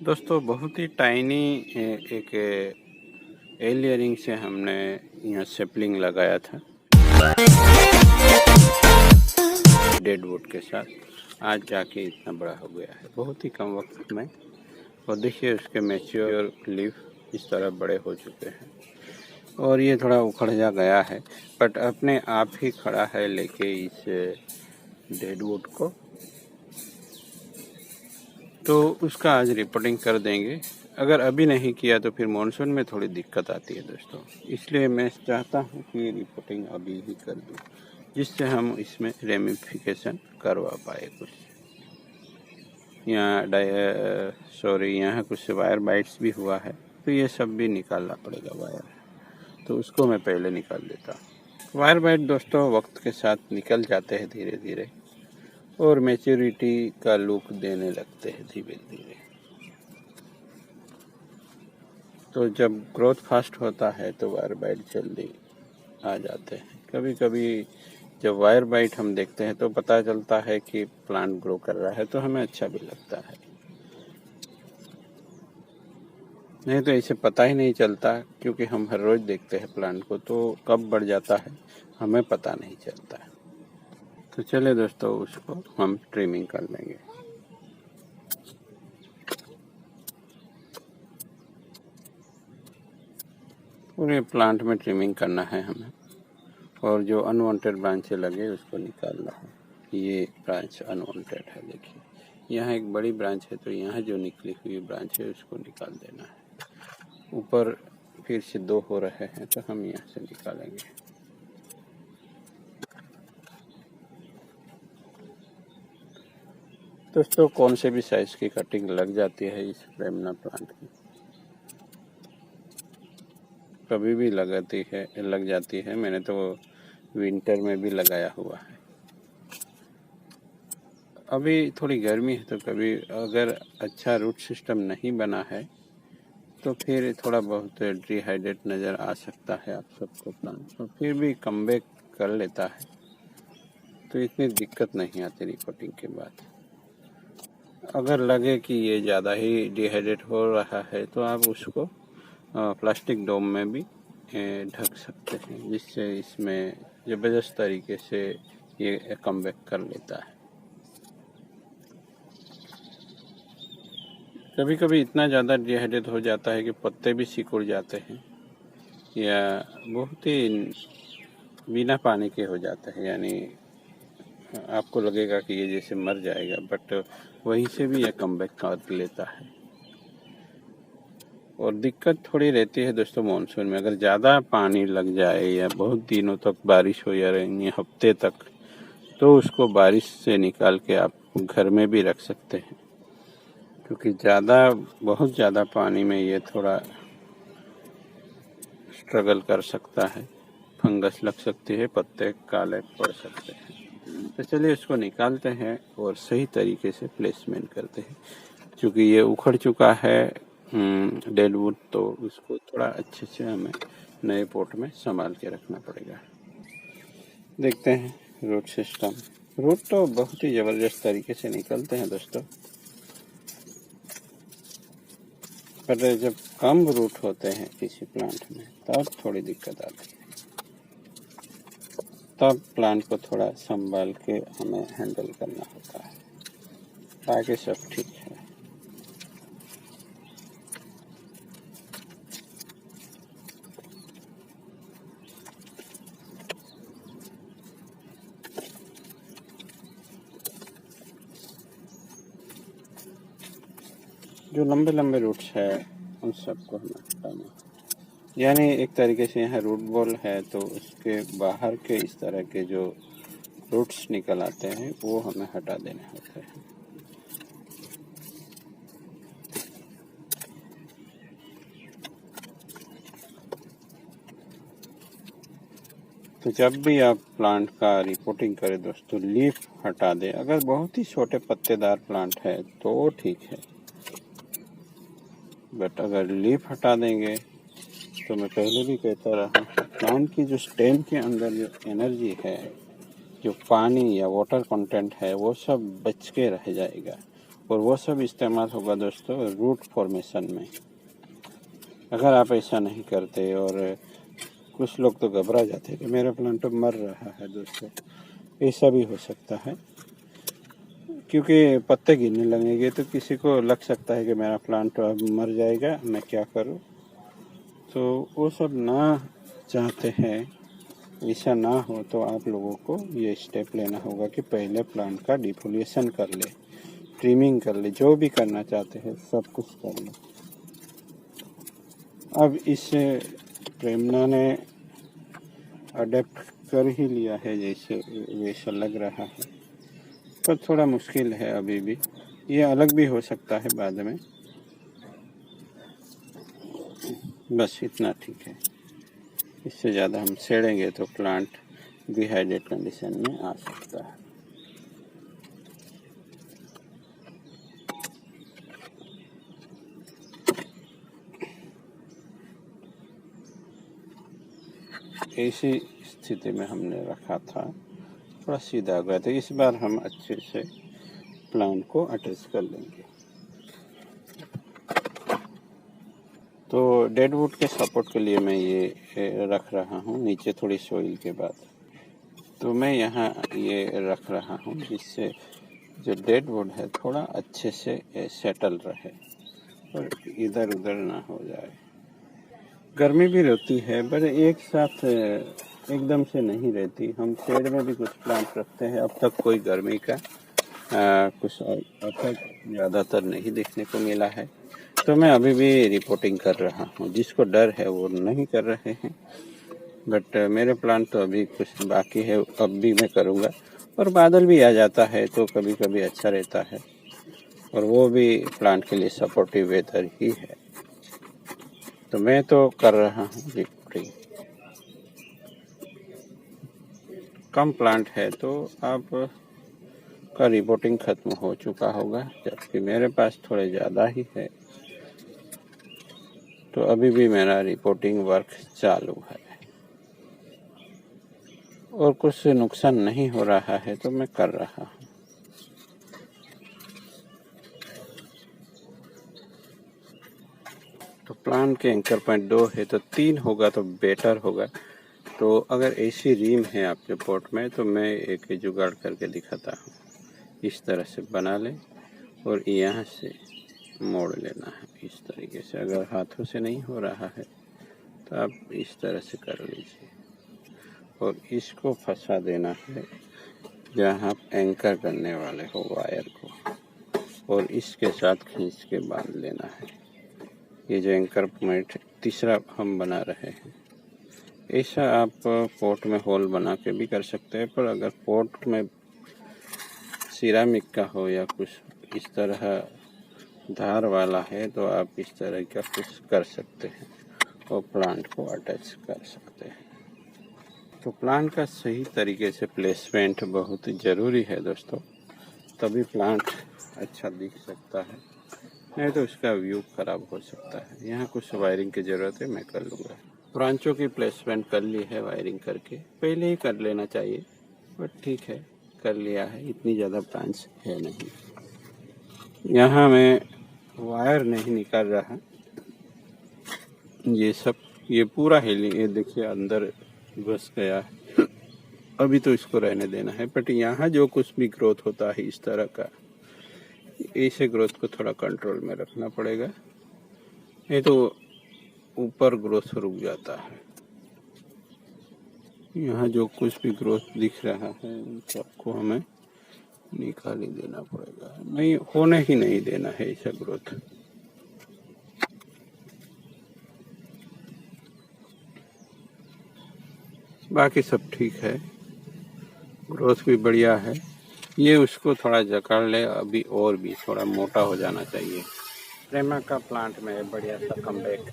दोस्तों बहुत ही टाइनी एक एलियरिंग से हमने यहाँ सेपलिंग लगाया था डेड वुड के साथ। आज जाके इतना बड़ा हो गया है बहुत ही कम वक्त में। और देखिए उसके मैच्योर लीफ इस तरह बड़े हो चुके हैं और ये थोड़ा उखड़ जा गया है, बट अपने आप ही खड़ा है लेके इस डेड वुड को। तो उसका आज रिपोर्टिंग कर देंगे। अगर अभी नहीं किया तो फिर मानसून में थोड़ी दिक्कत आती है दोस्तों, इसलिए मैं चाहता हूँ कि रिपोर्टिंग अभी ही कर दूँ जिससे हम इसमें रेमिफिकेशन करवा पाए। कुछ यहाँ कुछ वायर बाइट्स भी हुआ है, तो ये सब भी निकालना पड़ेगा वायर, तो उसको मैं पहले निकाल देता हूँ। वायर बाइट दोस्तों वक्त के साथ निकल जाते हैं धीरे धीरे और मैच्योरिटी का लुक देने लगते हैं धीरे धीरे। तो जब ग्रोथ फास्ट होता है तो वायर बाइट जल्दी आ जाते हैं। कभी कभी जब वायर बाइट हम देखते हैं तो पता चलता है कि प्लांट ग्रो कर रहा है, तो हमें अच्छा भी लगता है। नहीं तो ऐसे पता ही नहीं चलता, क्योंकि हम हर रोज देखते हैं प्लांट को, तो कब बढ़ जाता है हमें पता नहीं चलता। तो चलिए दोस्तों उसको हम ट्रिमिंग कर लेंगे। पूरे प्लांट में ट्रिमिंग करना है हमें, और जो अनवांटेड ब्रांचें लगे उसको निकालना है। ये ब्रांच अनवांटेड है, देखिए यहाँ एक बड़ी ब्रांच है, तो यहाँ जो निकली हुई ब्रांच है उसको निकाल देना है। ऊपर फिर से 2 हो रहे हैं तो हम यहाँ से निकालेंगे। दोस्तों कौन से भी साइज की कटिंग लग जाती है इस ब्रेमना प्लांट की, कभी भी लग जाती है। मैंने तो विंटर में भी लगाया हुआ है। अभी थोड़ी गर्मी है तो कभी अगर अच्छा रूट सिस्टम नहीं बना है तो फिर थोड़ा बहुत डिहाइड्रेट नज़र आ सकता है आप सबको प्लांट, तो फिर भी कम बैक कर लेता है, तो इतनी दिक्कत नहीं आती रिपोर्टिंग के बाद। अगर लगे कि ये ज़्यादा ही डिहाइड्रेट हो रहा है तो आप उसको प्लास्टिक डोम में भी ढक सकते हैं, जिससे इसमें ज़बरदस्त तरीके से ये कम बैक कर लेता है। कभी कभी इतना ज़्यादा डिहाइड्रेट हो जाता है कि पत्ते भी सिकुड़ जाते हैं या बहुत ही बिना पानी के हो जाते हैं, यानी आपको लगेगा कि ये जैसे मर जाएगा, बट वहीं से भी यह कमबैक कर लेता है। और दिक्कत थोड़ी रहती है दोस्तों मानसून में, अगर ज़्यादा पानी लग जाए या बहुत दिनों तक बारिश हो या रहेंगे हफ्ते तक, तो उसको बारिश से निकाल के आप घर में भी रख सकते हैं, क्योंकि बहुत ज़्यादा पानी में ये थोड़ा स्ट्रगल कर सकता है, फंगस लग सकती है, पत्ते काले पड़ सकते हैं। तो चलिए इसको निकालते हैं और सही तरीके से प्लेसमेंट करते हैं। क्योंकि ये उखड़ चुका है डेड वुड, तो उसको थोड़ा अच्छे से हमें नए पॉट में संभाल के रखना पड़ेगा। देखते हैं रूट सिस्टम। रूट तो बहुत ही ज़बरदस्त तरीके से निकलते हैं दोस्तों, पर जब कम रूट होते हैं किसी प्लांट में तब थोड़ी दिक्कत आती है, तब प्लांट को थोड़ा संभाल के हमें हैंडल करना होता है। बाकी सब ठीक है। जो लंबे लंबे रूट्स है उन सबको हमें हटाना, यानी एक तरीके से यहाँ रूट बॉल है तो उसके बाहर के इस तरह के जो रूट्स निकल आते हैं वो हमें हटा देने होते हैं। तो जब भी आप प्लांट का रिपोर्टिंग करें दोस्तों, लीफ हटा दें। अगर बहुत ही छोटे पत्तेदार प्लांट है तो ठीक है, बट अगर लीफ हटा देंगे तो मैं पहले भी कहता रहा, प्लांट की जो स्टेम के अंदर जो एनर्जी है, जो पानी या वाटर कंटेंट है, वो सब बच के रह जाएगा और वो सब इस्तेमाल होगा दोस्तों रूट फॉर्मेशन में। अगर आप ऐसा नहीं करते, और कुछ लोग तो घबरा जाते हैं कि मेरा प्लांट तो मर रहा है दोस्तों, ऐसा भी हो सकता है क्योंकि पत्ते गिरने लगेंगे तो किसी को लग सकता है कि मेरा प्लांट अब मर जाएगा, मैं क्या करूं। तो वो सब ना चाहते हैं, ऐसा ना हो तो आप लोगों को ये स्टेप लेना होगा कि पहले प्लांट का डिफोलिएशन कर ले, ट्रिमिंग कर ले, जो भी करना चाहते हैं सब कुछ कर ले। अब इस प्रेरणा ने अडेप्ट कर ही लिया है जैसे वैसा लग रहा है, पर थोड़ा मुश्किल है अभी भी। ये अलग भी हो सकता है बाद में, बस इतना ठीक है। इससे ज़्यादा हम छेड़ेंगे तो प्लांट डिहाइड्रेट कंडीशन में आ सकता है। ऐसी स्थिति में हमने रखा था, थोड़ा सीधा गया था। इस बार हम अच्छे से प्लांट को अटैच कर लेंगे। तो डेडवुड के सपोर्ट के लिए मैं ये रख रहा हूँ नीचे थोड़ी सोइल के बाद। तो मैं यहाँ ये रख रहा हूँ जिससे जो डेडवुड है थोड़ा अच्छे से सेटल रहे और इधर उधर ना हो जाए। गर्मी भी रहती है पर एक साथ एकदम से नहीं रहती। हम शेड में भी कुछ प्लांट रखते हैं, अब तक कोई गर्मी का कुछ असर ज़्यादातर नहीं देखने को मिला है। तो मैं अभी भी रिपोर्टिंग कर रहा हूँ, जिसको डर है वो नहीं कर रहे हैं, बट मेरे प्लांट तो अभी कुछ बाकी है, अब भी मैं करूँगा। और बादल भी आ जाता है तो कभी कभी अच्छा रहता है, और वो भी प्लांट के लिए सपोर्टिव वेदर ही है। तो मैं तो कर रहा हूँ रिपोर्टिंग। कम प्लांट है तो आप का रिपोर्टिंग खत्म हो चुका होगा, जबकि मेरे पास थोड़े ज़्यादा ही है, तो अभी भी मेरा रिपोर्टिंग वर्क चालू है और कुछ नुकसान नहीं हो रहा है तो मैं कर रहा हूँ। तो प्लांट के एंकर पॉइंट 2 है तो 3 होगा तो बेटर होगा। तो अगर ऐसी रीम है आपके पॉट में तो मैं एक जुगाड़ करके दिखाता हूँ। इस तरह से बना लें और यहाँ से मोड़ लेना है इस तरीके से। अगर हाथों से नहीं हो रहा है तो आप इस तरह से कर लीजिए और इसको फंसा देना है जहाँ आप एंकर करने वाले हो वायर को, और इसके साथ खींच के बांध लेना है। ये जो एंकर पॉइंट तीसरा हम बना रहे हैं, ऐसा आप पोट में होल बना के भी कर सकते हैं, पर अगर पोट में सिरामिक का हो या कुछ इस तरह धार वाला है तो आप इस तरह का कुछ कर सकते हैं और प्लांट को अटैच कर सकते हैं। तो प्लांट का सही तरीके से प्लेसमेंट बहुत ज़रूरी है दोस्तों, तभी प्लांट अच्छा दिख सकता है, नहीं तो उसका व्यू खराब हो सकता है। यहाँ कुछ वायरिंग की ज़रूरत है, मैं कर लूँगा। ब्रांचों की प्लेसमेंट कर ली है वायरिंग करके, पहले ही कर लेना चाहिए, बट ठीक है कर लिया है, इतनी ज़्यादा ब्रांच है नहीं। यहाँ मैं वायर नहीं निकाल रहा, ये सब ये पूरा हिलिंग, ये देखिए अंदर घुस गया है, अभी तो इसको रहने देना है। बट यहाँ जो कुछ भी ग्रोथ होता है इस तरह का, ऐसे ग्रोथ को थोड़ा कंट्रोल में रखना पड़ेगा, नहीं तो ऊपर ग्रोथ रुक जाता है। यहाँ जो कुछ भी ग्रोथ दिख रहा है उन सबको हमें निकाल ही देना पड़ेगा, नहीं होने ही नहीं देना है ऐसा ग्रोथ। बाकी सब ठीक है, ग्रोथ भी बढ़िया है। ये उसको थोड़ा जकड़ ले, अभी और भी थोड़ा मोटा हो जाना चाहिए। प्रेमा का प्लांट में बढ़िया सा कमबैक,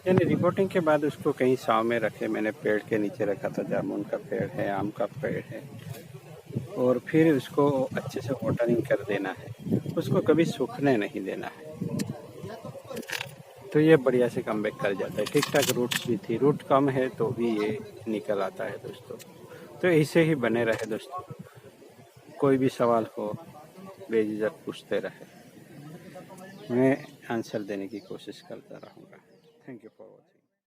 यानी रिपोर्टिंग के बाद उसको कहीं छांव में रखे। मैंने पेड़ के नीचे रखा था, जामुन का पेड़ है, आम का पेड़ है, और फिर उसको अच्छे से वाटरिंग कर देना है, उसको कभी सूखने नहीं देना है। तो ये बढ़िया से कमबैक कर जाता है। ठीक ठाक रूट्स भी थी, रूट कम है तो भी ये निकल आता है दोस्तों। तो ऐसे ही बने रहे दोस्तों। कोई भी सवाल हो बेझिझक पूछते रहे, मैं आंसर देने की कोशिश करता रहूँगा। Thank you for